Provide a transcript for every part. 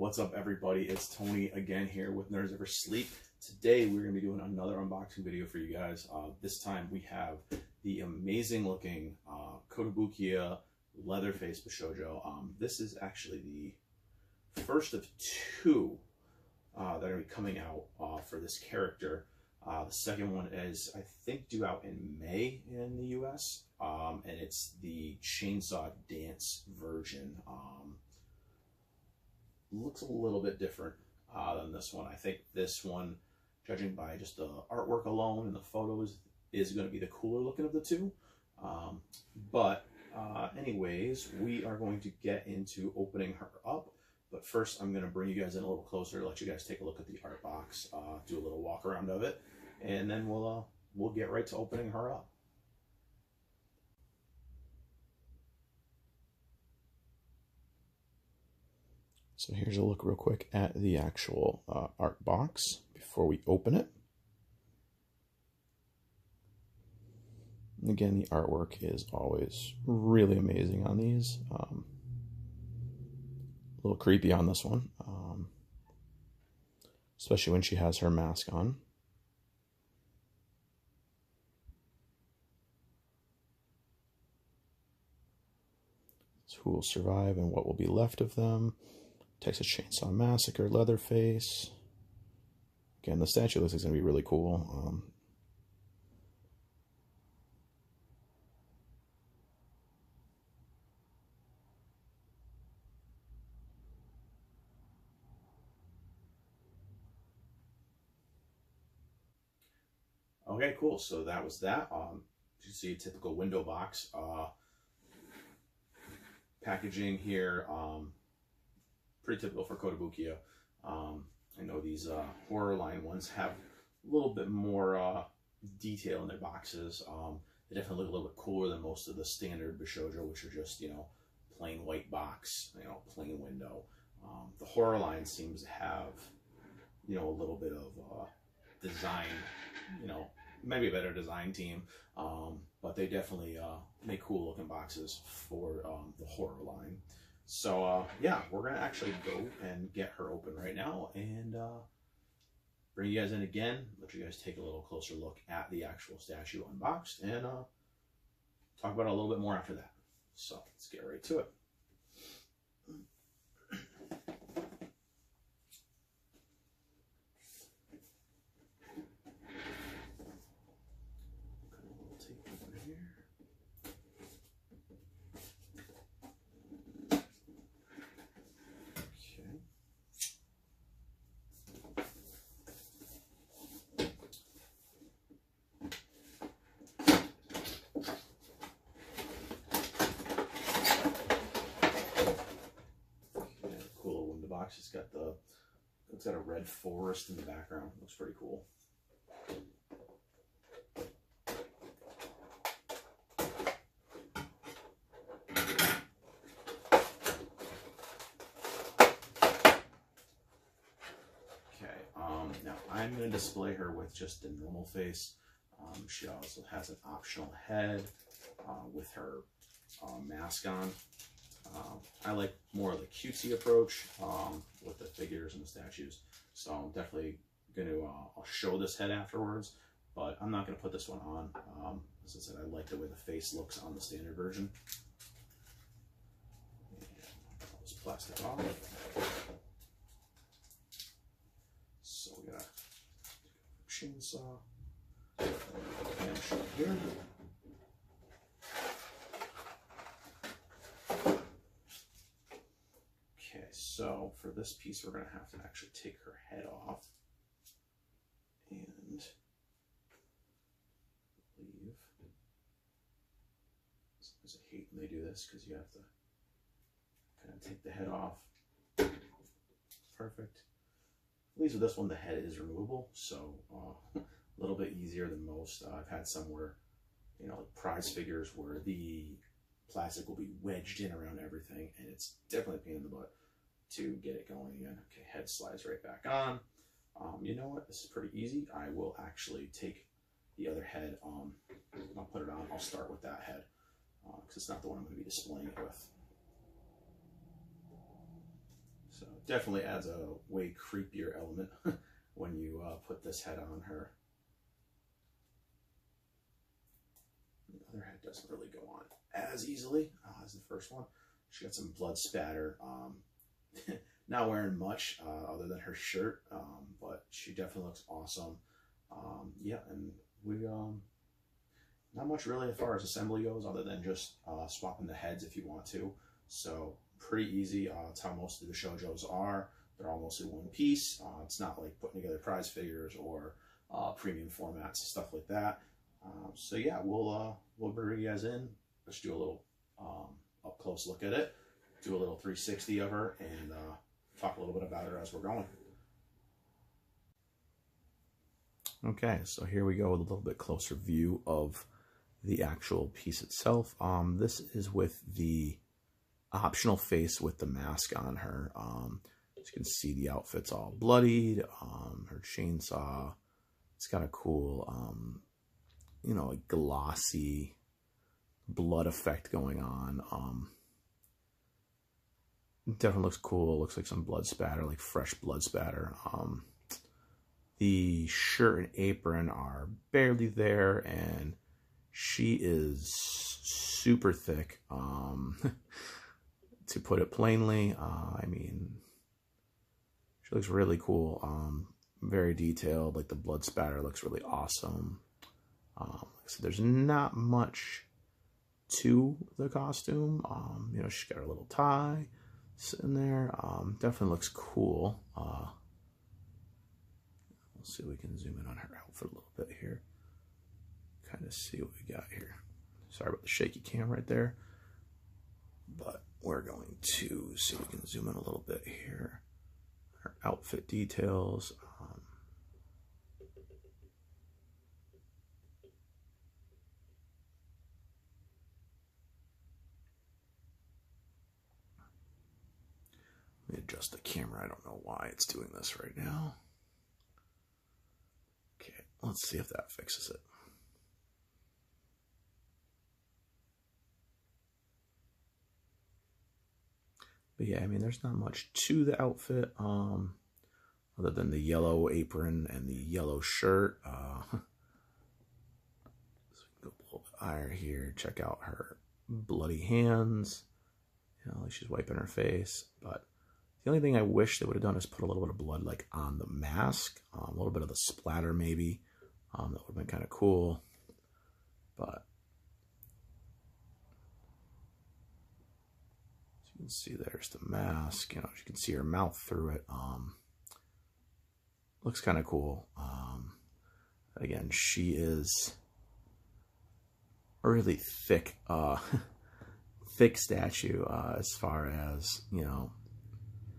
What's up, everybody? It's Tony again here with Nerds Never Sleep. Today we're going to be doing another unboxing video for you guys. This time we have the amazing looking Kotobukiya Leatherface Bishoujo. This is actually the first of two that are going to be coming out for this character. The second one is, I think, due out in May in the US, and it's the Chainsaw Dance version. Looks a little bit different than this one. I think this one, judging by just the artwork alone and the photos, is going to be the cooler looking of the two. Anyways, we are going to get into opening her up. But first, I'm going to bring you guys in a little closer, let you guys take a look at the art box, do a little walk around of it, and then we'll get right to opening her up. So here's a look real quick at the actual art box before we open it. And again, the artwork is always really amazing on these. A little creepy on this one, especially when she has her mask on. Who will survive and what will be left of them. Texas Chainsaw Massacre, Leatherface. Again, the statue looks like it's going to be really cool. Okay, cool. So that was that. You see a typical window box. Packaging here, pretty typical for Kotobukiya. I know these horror line ones have a little bit more detail in their boxes. They definitely look a little bit cooler than most of the standard Bishoujo, which are just, plain white box, plain window. The horror line seems to have, a little bit of design, maybe a better design team, but they definitely make cool looking boxes for the horror line. So yeah, we're gonna actually go and get her open right now and bring you guys in again, let you guys take a little closer look at the actual statue unboxed, and talk about it a little bit more after that. So let's get right to it. It's got a red forest in the background. Looks pretty cool. Okay, now I'm going to display her with just the normal face. She also has an optional head with her mask on. I like more of the cutesy approach with the figures and the statues. So I'm definitely going to, I'll show this head afterwards, but I'm not going to put this one on. As I said, I like the way the face looks on the standard version. And I'll just plastic off. So we got a chainsaw. And show it here. So for this piece, we're going to have to actually take her head off and leave. Sometimes I hate when they do this because you have to kind of take the head off. Perfect. At least with this one, the head is removable, so a little bit easier than most. I've had some where, like prize figures where the plastic will be wedged in around everything, and it's definitely a pain in the butt to get it going again. Okay, head slides right back on. You know what? This is pretty easy. I will actually take the other head. I'll put it on. I'll start with that head because it's not the one I'm going to be displaying it with. So definitely adds a way creepier element when you put this head on her. The other head doesn't really go on as easily as the first one. She got some blood spatter. Not wearing much other than her shirt, but she definitely looks awesome. Yeah, and we not much really as far as assembly goes, other than just swapping the heads if you want to. So pretty easy. It's how most of the Bishojos are. They're all mostly one piece. It's not like putting together prize figures or premium formats, stuff like that. So yeah, we'll bring you guys in. Let's do a little up close look at it, do a little 360 of her, and talk a little bit about her as we're going. Okay, so here we go with a little bit closer view of the actual piece itself. This is with the optional face with the mask on her. As you can see, the outfit's all bloodied. Her chainsaw, it's got a cool, you know, like glossy blood effect going on. Definitely looks cool. Looks like some blood spatter, like fresh blood spatter. The shirt and apron are barely there, and she is super thick, to put it plainly. I mean, she looks really cool, very detailed. Like the blood spatter looks really awesome. So there's not much to the costume. You know, she's got her little tie sitting there. Definitely looks cool. Let's see if we can zoom in on her outfit a little bit here. Kind of see what we got here. Sorry about the shaky cam right there. But we're going to see if we can zoom in a little bit here. Her outfit details. Let me adjust the camera. I don't know why it's doing this right now. Okay, let's see if that fixes it. But yeah, I mean, there's not much to the outfit, other than the yellow apron and the yellow shirt. So we can go a little bit higher here. Check out her bloody hands. You know, like she's wiping her face. But the only thing I wish they would have done is put a little bit of blood like on the mask, a little bit of the splatter maybe. That would have been kind of cool. But as you can see, there's the mask. You know, you can see her mouth through it. Looks kind of cool. Again, she is a really thick, thick statue as far as, you know,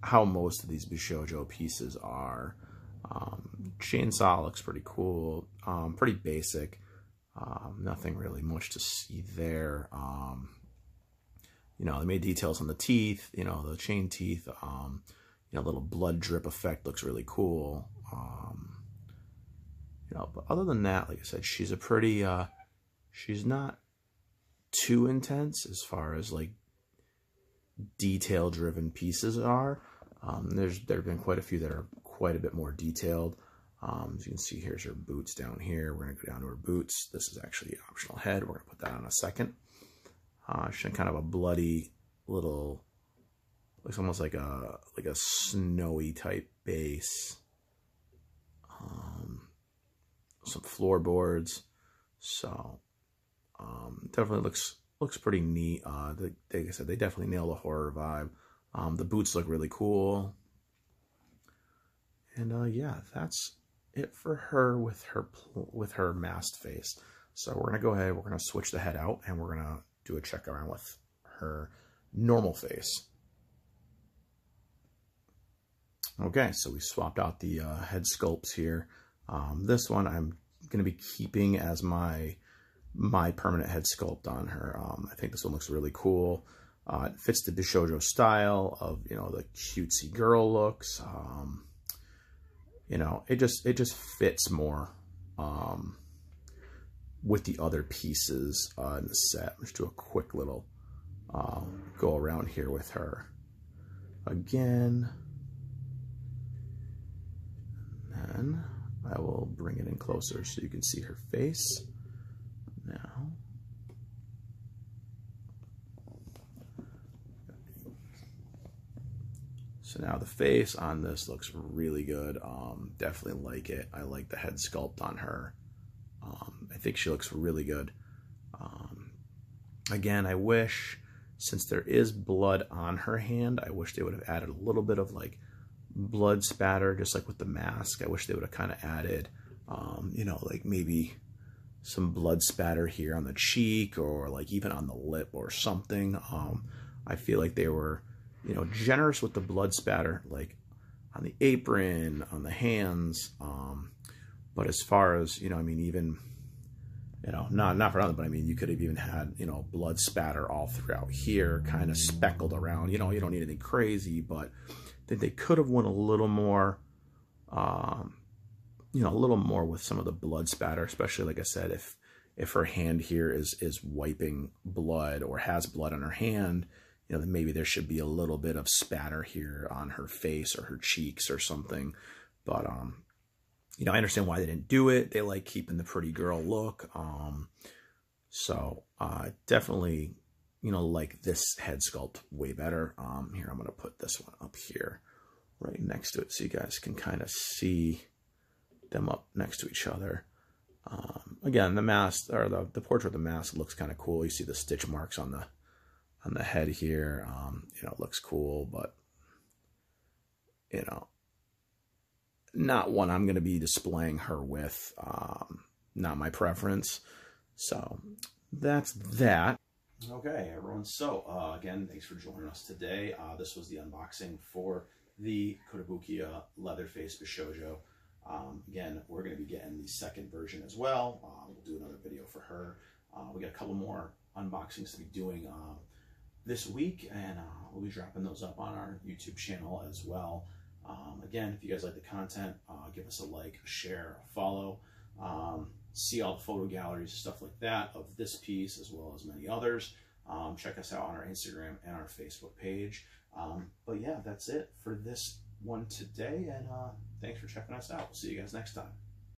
how most of these Bishoujo pieces are. Chainsaw looks pretty cool, pretty basic. Nothing really much to see there. You know, they made details on the teeth, you know, the chain teeth. You know, little blood drip effect looks really cool. You know, but other than that, like I said, she's a pretty, she's not too intense as far as like detail driven pieces are. There have been quite a few that are quite a bit more detailed. As you can see, here's her boots down here. We're going to go down to her boots. This is actually an optional head. We're going to put that on in a second. She's kind of a bloody little, looks almost like a snowy type base. Some floorboards. So definitely looks pretty neat. Like I said, they definitely nail the horror vibe. The boots look really cool. And yeah, that's it for her with her masked face. So we're gonna go ahead, we're gonna switch the head out, and we're gonna do a check around with her normal face. Okay, so we swapped out the head sculpts here. This one I'm gonna be keeping as my permanent head sculpt on her. I think this one looks really cool. It fits the Bishoujo style of, you know, the cutesy girl looks. You know, it just fits more with the other pieces in the set. Let's do a quick little go around here with her. Again, then I will bring it in closer so you can see her face now. So now the face on this looks really good. Definitely like it. I like the head sculpt on her. I think she looks really good. Again, I wish, since there is blood on her hand, I wish they would have added a little bit of like blood spatter, just like with the mask. I wish they would have kind of added, you know, like maybe some blood spatter here on the cheek or like even on the lip or something. I feel like they were, you know, generous with the blood spatter, like on the apron, on the hands. But as far as, you know, I mean, even, you know, not for nothing, but I mean, you could have even had, you know, blood spatter all throughout here, kind of speckled around. You know, you don't need anything crazy, but I think they could have went a little more, you know, a little more with some of the blood spatter, especially, like I said, if her hand here is wiping blood or has blood on her hand, you know, then maybe there should be a little bit of spatter here on her face or her cheeks or something. But, you know, I understand why they didn't do it. They like keeping the pretty girl look. So definitely, you know, like this head sculpt way better. Here, I'm going to put this one up here right next to it so you guys can kind of see them up next to each other. Again, the mask, or the portrait of the mask looks kind of cool. You see the stitch marks on the head here. You know, it looks cool, but, you know, not one I'm going to be displaying her with. Not my preference. So that's that. Okay, everyone. So again, thanks for joining us today. This was the unboxing for the Kotobukiya Leatherface Bishoujo. Again, we're going to be getting the second version as well. We'll do another video for her. We got a couple more unboxings to be doing this week, and we'll be dropping those up on our YouTube channel as well. Again, if you guys like the content, give us a like, a share, a follow. See all the photo galleries, stuff like that of this piece, as well as many others. Check us out on our Instagram and our Facebook page. But yeah, that's it for this one today, and thanks for checking us out. We'll see you guys next time.